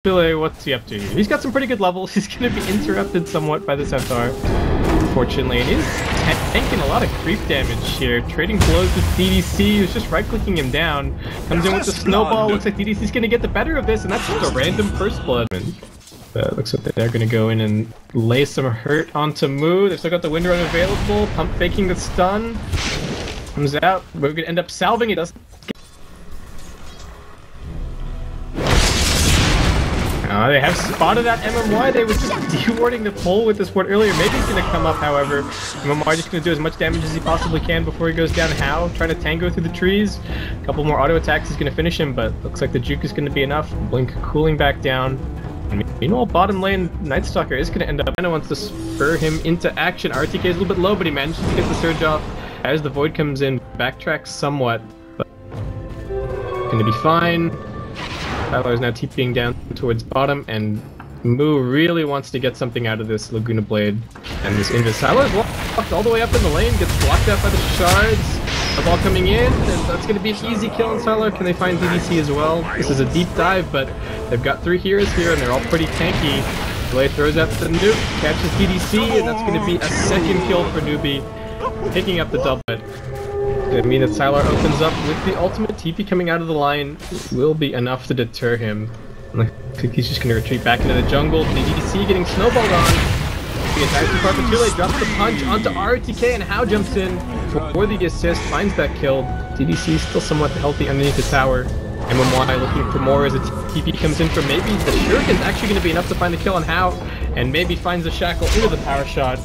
Billy, what's he up to? He's got some pretty good levels. He's going to be interrupted somewhat by the Centaur, unfortunately. And he's tanking a lot of creep damage here. Trading blows with DDC, who's just right-clicking him down. Comes in with the snowball. Looks like DDC's going to get the better of this, and that's just a random first blood. Looks like they're going to go in and lay some hurt onto Moo. They've still got the wind run available. Pump faking the stun. Comes out. We're going to end up salving it. They have spotted that MMY. They were just dewarding the pole with this ward earlier. Maybe he's going to come up, however. MMY just going to do as much damage as he possibly can before he goes down. How? Trying to tango through the trees. A couple more auto attacks is going to finish him, but looks like the juke is going to be enough. Blink cooling back down. Meanwhile, bottom lane, Nightstalker is going to end up. Anna wants to spur him into action. RTK is a little bit low, but he manages to get the surge off as the Void comes in. Backtracks somewhat, but going to be fine. Tyler is now TPing down towards bottom, and Moo really wants to get something out of this Laguna Blade. And this Invis. Tyler is walked all the way up in the lane, gets blocked out by the shards. The ball coming in, and that's going to be an easy kill on Tyler. Can they find DDC as well? This is a deep dive, but they've got 3 heroes here, and they're all pretty tanky. Blade throws out the nuke, catches DDC, and that's going to be a second kill for Newbee, picking up the double. I mean, if Tyler opens up with the ultimate, TP coming out of the line will be enough to deter him. I think he's just going to retreat back into the jungle. DDC getting snowballed on. He attacks too far for too late, drops the punch onto RTK, and How jumps in for the assist, finds that kill. DDC still somewhat healthy underneath the tower. MMY looking for more as a TP comes in for maybe the Shuriken's actually going to be enough to find the kill on How, and maybe finds the shackle into the power shot.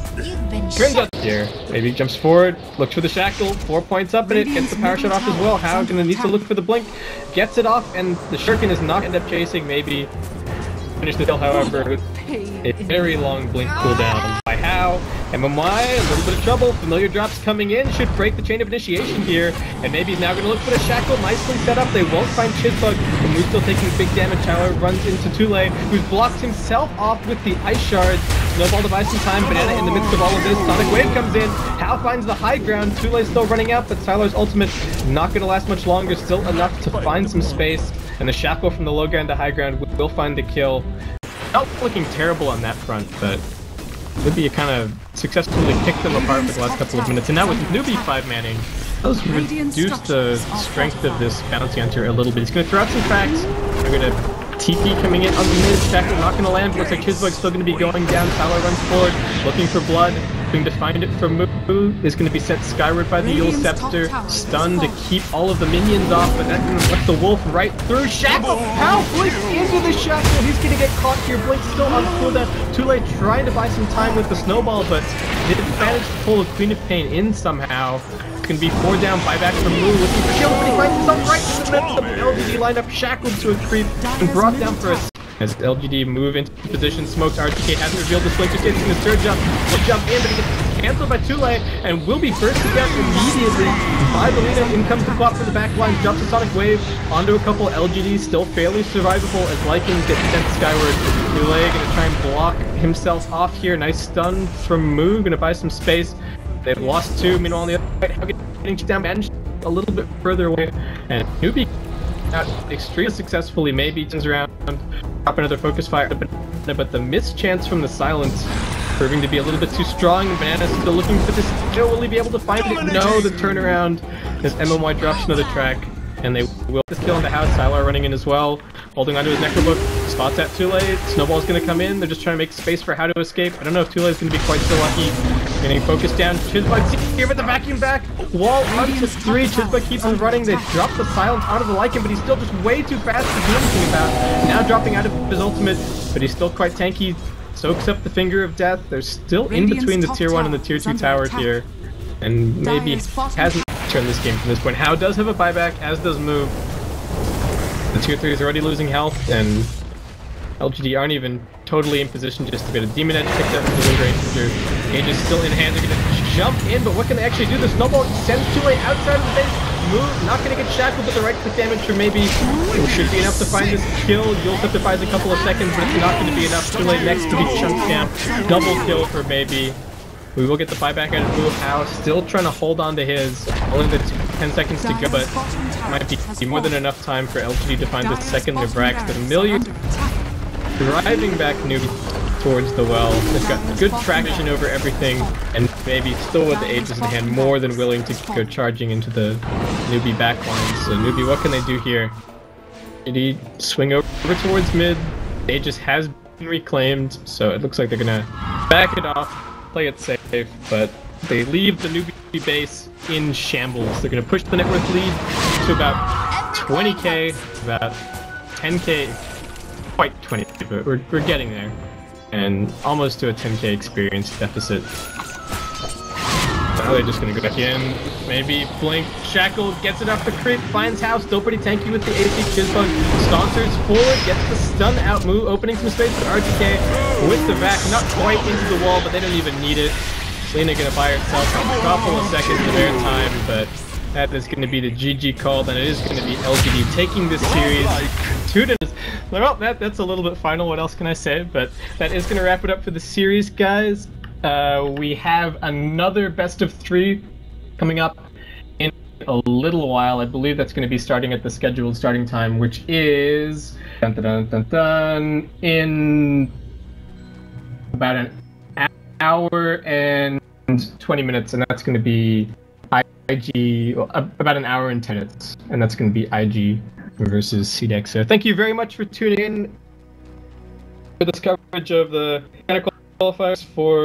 Turns out here, maybe jumps forward, looks for the shackle, 4 points up in it, gets the power shot off as well. How going to need to look for the blink, gets it off, and the Shuriken is not end up chasing. Maybe finish the kill, however, with a very long blink cooldown by How. MMY, a little bit of trouble. Familiar drops coming in, should break the chain of initiation here, and maybe he's now going to look for the shackle. Nicely set up. They won't find Chizbug, and Moo's still taking big damage. Tyler runs into Tule, who's blocked himself off with the ice shards. Snowball device in time. Banana in the midst of all of this. Sonic Wave comes in. How finds the high ground. Tule's still running out, but Tyler's ultimate not going to last much longer. Still enough to find some space, and the shackle from the low ground to high ground will find the kill. Not looking terrible on that front, but Newbee kind of successfully picked them apart for the last couple of minutes, and now with Newbee 5-manning, those reduce the strength of this bounty hunter a little bit. He's going to throw out some cracks. They're going to TP coming in on the mid. Shackle not going to land. Looks like Chizbug's still going to be going down. Tyler runs forward, looking for blood. Going to find it from Moo. Is going to be sent skyward by the Yule Scepter. Stunned to keep all of the minions off, but that can let the wolf right through. Shackle! How blinks into the shackle? He's going to get caught here. Blink still on cooldown. Tule trying to buy some time with the snowball, but didn't manage to pull a Queen of Pain in somehow. It's going to be 4 down. Buyback from Moo, looking for kill, but he finds himself right in the midst of the LGD lineup, shackled to a creep and brought down for a. As LGD move into position, smokes. RTK hasn't revealed the swing, just gets in the surge up. Will jump in, but he gets cancelled by Tule and will be bursted down immediately by Belina. In comes the bot from the back line, drops a Sonic Wave onto a couple LGDs, still fairly survivable as Lycans gets sent skyward. Tule gonna try and block himself off here. Nice stun from Moo, gonna buy some space. They've lost 2. Meanwhile, on the other side, getting down, managed a little bit further away, and Newbee out extremely successfully. Maybe turns around, drop another focus fire, but the missed chance from the silence proving to be a little bit too strong. Banana's still looking for this kill. Will he be able to find it? No, the turnaround as MMY drops another track, and they will this kill in the house. Tyler running in as well, holding onto his Necrobook, spots at Tule. Snowball's gonna come in. They're just trying to make space for How to escape. I don't know if Tule is gonna be quite so lucky. Getting focused down. Chizbug here with the vacuum back. Wall up to 3. Chizbug keeps on running. They drop the silence onto the Lycan, but he's still just way too fast to do anything about. Now dropping out of his ultimate, but he's still quite tanky. Soaks up the Finger of Death. They're still in between the tier 1 and the tier 2 towers here, and maybe hasn't turned this game from this point. How does have a buyback, as does Moo. The tier 3 is already losing health, and LGD aren't even totally in position just to get a Demon Edge picked up with the Wind Ranger. Gage is still in hand. They're going to jump in, but what can they actually do? The snowball sends Tule outside of the base. Moo not going to get shackled, but the right click damage for maybe should be enough to find this kill. Yule Scepter buys a couple of seconds, but it's not going to be enough. Tule next to be chunked down. Double kill for maybe. We will get the buyback out of Moo. How still trying to hold on to his. Only the 10 seconds to go, but might be more than enough time for LGD to find the second of Brax. The million driving back Newbee towards the well. They've got good traction over everything, and maybe still with the Aegis in hand, more than willing to go charging into the Newbee backline. So Newbee, what can they do here? Did he swing over towards mid? Aegis has been reclaimed, so it looks like they're gonna back it off, play it safe, but they leave the Newbee base in shambles. They're gonna push the net worth lead to about 20k, about 10k, quite 20, but we're getting there, and almost to a 10k experience deficit. Now they're just gonna go back in, maybe Blink, Shackle, gets it off the creep, finds House, still pretty tanky with the AC Chizzbug, saunters forward, gets the stun out move, opening some space for RTK with the vac, not quite into the wall, but they don't even need it. Lena gonna buy herself a couple of seconds of air time, but that is gonna be the GG call, and it is gonna be LGD taking this series to the... Well, that's a little bit final, what else can I say, but that is gonna wrap it up for the series, guys. We have another best of 3 coming up in a little while. I believe that's going to be starting at the scheduled starting time, which is in about an hour and 20 minutes, and that's going to be IG, about an hour and 10 minutes, and that's going to be IG versus CDEX. So thank you very much for tuning in for this coverage of the qualifiers for